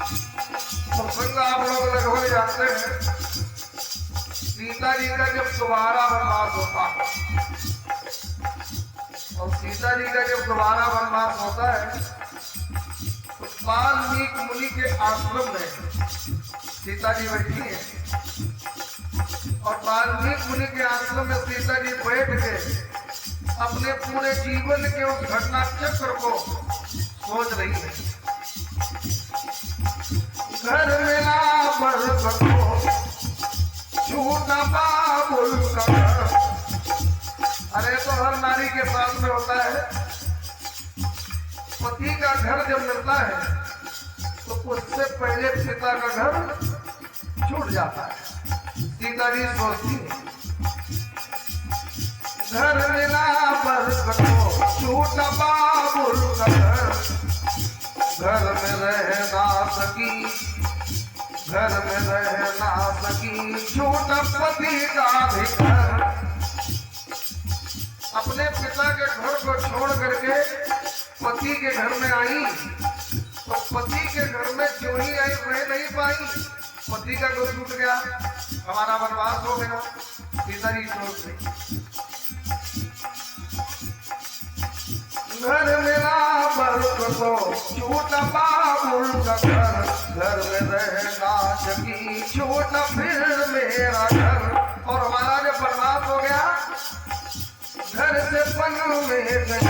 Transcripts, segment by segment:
प्रसंग आप लोग लगभग जानते हैं। सीता जी का जब दोबारा वनवास होता है और सीता जी का जब दोबारा वनवास होता है तो वाल्मीकि मुनि के आश्रम में सीता जी बैठी है और वाल्मीकि मुनि के आश्रम में सीता जी बैठ के अपने पूरे जीवन के उस घटना चक्र को सोच रही है। घर मिला बरसतो झूठा बाबुल का। अरे तो हर नारी के साथ में होता है, पति का घर जब मिलता है तो उससे पहले पिता का घर छूट जाता है। सीता जी सोचती है घर मिला बरसतो झूठा बाबुल का। घर में रह ना सकी, घर में रह ना सकी छोटा पति का भी घर। अपने पिता के घर को छोड़ करके पति के घर में आई तो पति के घर में जो ही आई रह नहीं पाई। पति का घर टूट गया, हमारा वनवास हो गया। सीता जी सोच रही घर मेरा बरसतो छोटा बाबुल का घर। घर में रहना सकी छोटा फिर मेरा घर। और हमारा जब बर्बाद हो गया घर से पन में गई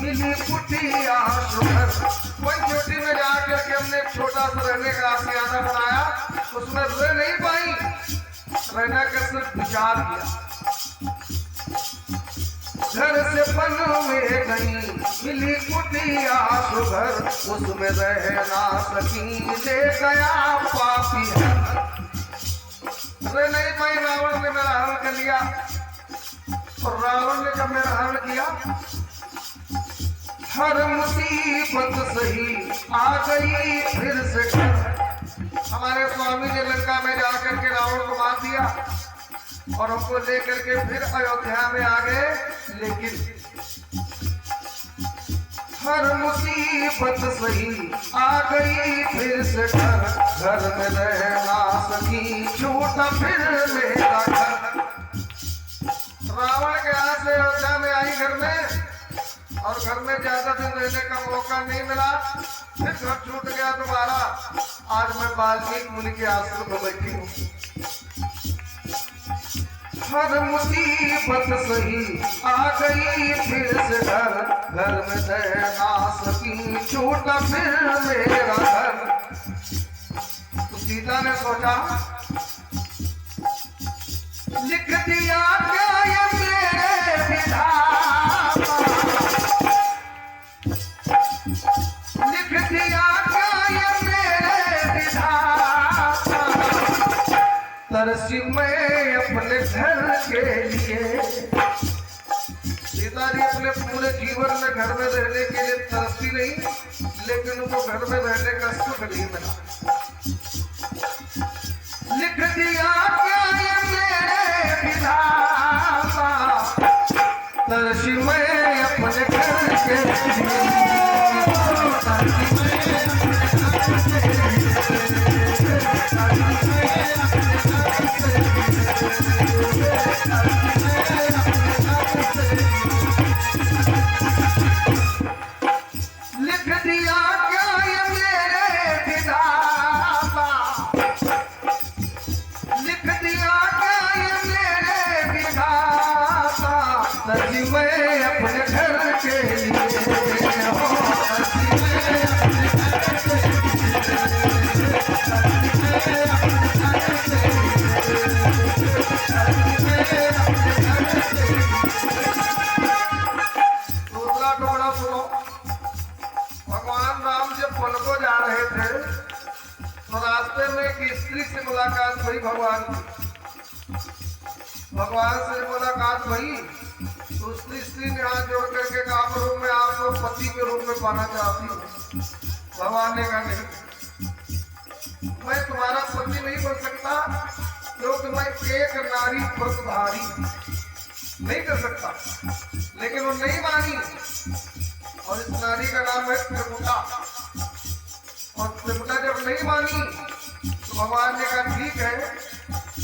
मिली कुटिया सुघर। पंचवटी में जाकर के हमने छोटा सा रहने का आशियाना बनाया, उसमें रह नहीं पाई। रहना का सिर्फ विचार किया। घर से पन में गई मिली कुटिया सुघर। उसमें रह ना सकी ले गया पापी है। अरे नहीं भाई, रावण ने मेरा हरण कर लिया। और रावण ने जब मेरा हरण किया हर मुसीबत सही आ गई फिर से घर। हमारे स्वामी ने लंका में जाकर के रावण को मार दिया और हमको लेकर के फिर अयोध्या में आ गए। लेकिन हर मुसीबत सही आ गई फिर से घर। घर में रह ना सकी छोटा फिर मेरा घर। रावण के हाथ से अयोध्या में आई घर में और घर में ज्यादा दिन रहने का मौका नहीं मिला, फिर घर छूट गया दोबारा। आज मैं वाल्मीकि मुनि के आश्रम में बैठी हूँ। हर मुसीबत सही आ गई फिर से घर। घर में रह ना सकी छोटा फिर मेरा घर। तो सीता ने सोचा लिख दिया क्या ये मेरे विधाता, लिख दिया क्या ये मेरे विधाता। तरसी मैं अपने घर के लिए। सीता जी अपने पूरे जीवन में घर में रहने के लिए तरसती नहीं, लेकिन उनको घर में रहने का सुख नहीं मिला। लिख दिया क्या ये मेरे विधाता। तरसी मैं अपने घर के लिए। लिख दिया क्या ये मेरे विधाता। लिख दिया क्या ये मेरे विधाता। तरसी मैं अपने घर के लिए। दूसरा टुकड़ा सुनो। भगवान राम जब वन को जा रहे थे तो रास्ते में एक स्त्री से मुलाकात हुई। भगवान से मुलाकात हुई तो स्त्री ने हाथ जोड़ करके कहा रूप में आपको पति के रूप में पाना चाहती हूँ। भगवान ने कहा नहीं, मैं तुम्हारा पति नहीं बन सकता, क्योंकि मैं एक नारी व्रतधारी नहीं कर सकता। लेकिन वो नहीं मानी और इस नारी का नाम है त्रिपुटा। और त्रिपुटा जब नहीं मानी तो भगवान ने कहा ठीक है,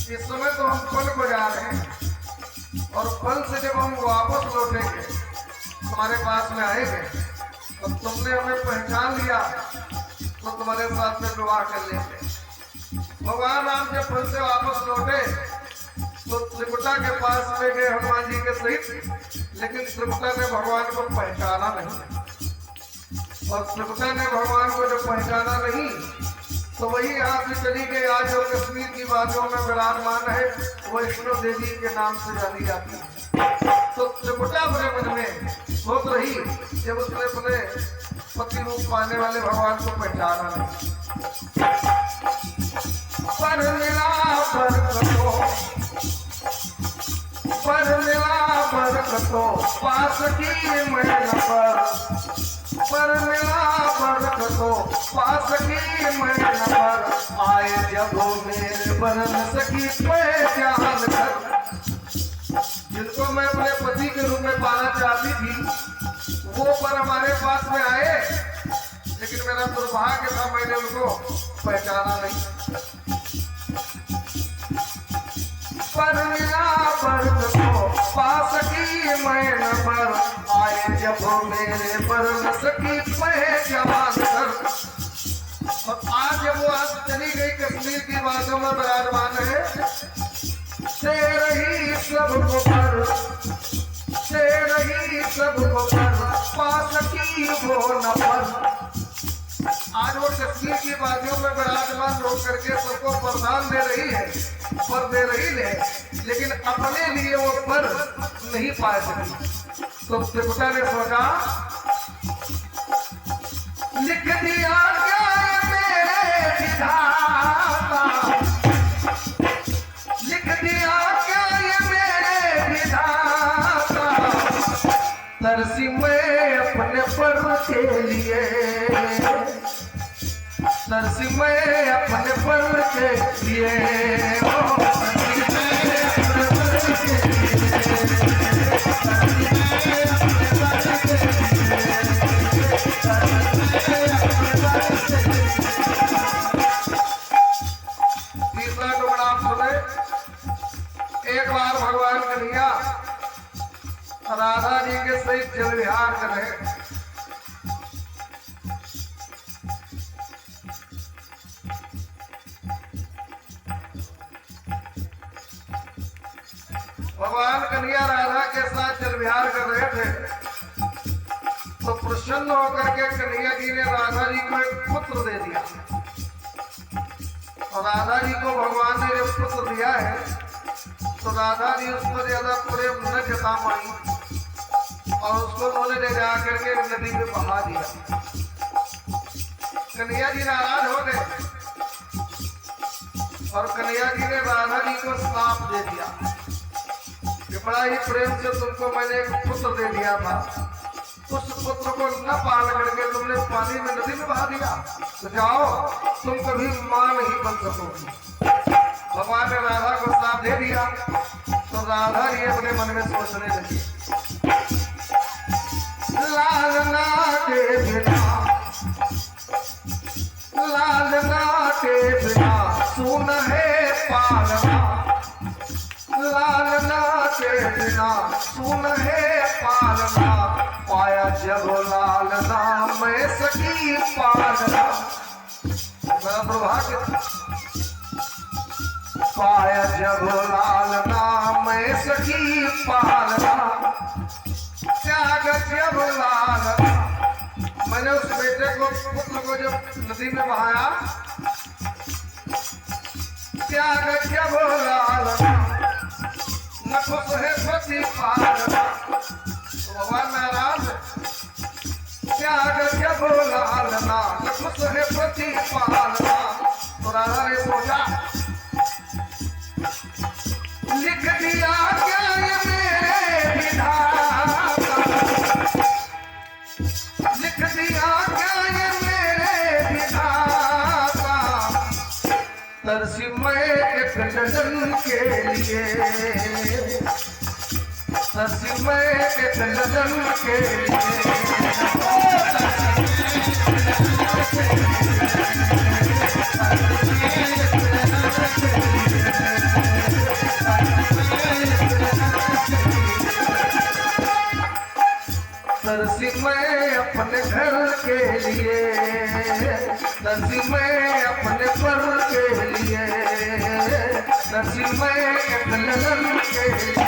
इस समय तो हम फल को जा रहे हैं और फल से जब हम वापस लौटेंगे तुम्हारे पास में आएंगे तो तुमने हमें पहचान लिया तो तुम्हारे साथ में विवाह कर लेंगे। भगवान राम जब फल से वापस लौटे तो त्रिपुटा के पास में गए हनुमान जी के सहित, लेकिन त्रिपुटा ने भगवान को पहचाना नहीं। और त्रिपुटा ने भगवान को जब पहचाना नहीं तो वही यहाँ से चली गई। आज जो कश्मीर की बातों में विराजमान है वैष्णो देवी के नाम से जानी जाती है। तो त्रिपुटा अपने मन में सोच रही जब उसने अपने पति रूप पाने वाले भगवान को पहचाना नहीं। पर मिला बरकतो, पर मिला बरकतो पास की मैन पर मिला बरकतो पास की मैन पर आए जब मेरे बरन सकी पहचान कर। जिनको मैं अपने पति के रूप में पाना चाहती थी वो पर हमारे पास में आए, लेकिन मेरा दुर्भाग्य था मैंने उनको पहचाना नहीं। पर मिला बरकतो पास की मैन पर आए जब मेरे बरन सकी पहचान कर। और आज जब वो आज चली गई कश्मीर की बातों में विराजमान है, तेरे ही सबको पर, तेरे ही सबको पर पास की वो न पर। आज वो कश्मीर की बातों में विराजमान लोग करके सबको वरदान दे रही है, पर दे रही है, लेकिन अपने लिए वो पर नहीं पा सकी। तो त्रिपुटा ने सोचा लिख दिया क्या मेरे विधाता, लिख दिया क्या ये मेरे विधाता, तरसी मैं अपने पर के लिए, तरसी मैं अपने पर के लिए। तीसरा टुकड़ा आप सुने। एक बार भगवान कन्हैया राधा जी के सहित जल विहार कर रहे। भगवान कन्हैया राधा के साथ जल विहार कर रहे थे तो प्रसन्न होकर के कन्हैया जी ने राधा जी को एक पुत्र दे दिया। और राधा जी को भगवान ने जब पुत्र दिया है तो राधा जी उसको ज्यादा प्रेम न जता पाई और उसको उन्होंने ले जा करके नदी में बहा दिया। कन्हैया जी नाराज हो गए और कन्हैया जी ने राधा जी को श्राप दे दिया कि बड़ा ही प्रेम से तुमको मैंने एक पुत्र दे दिया था, उस पुत्र को न पाल करके तुमने पानी में नदी में बहा दिया, तो जाओ तुम कभी मां नहीं बन सकोगी। भगवान ने राधा को श्राप दे दिया तो राधा जी अपने मन में सोचने लगी लालना के बिना, लालना के बिना सुन है पालना, लालना के बिना सुन है पालना, पाया जब लालना मैं सकी पालना। मेरा दुर्भाग्य पाया जब लालना मैं सकी पालना, त्याग जब लालना। मैंने उस बेटे को पुत्र को जब नदी में बहाया, त्याग जब लालना न खुश है पति पालना। तो भगवान नाराज त्याग जब लालना न खुश है पति पालना। तो राधा ने सोचा लिख दिया क्या ये मेरे विधाता, लिख दिया क्या ये मेरे विधाता, तरसी मैं एक लगन के लिए, तरसी मैं एक लगन के तरसी मैं अपने घर के लिए, तरसी मैं अपने पर के लिए, तरसी मैं एक लगन के लिए।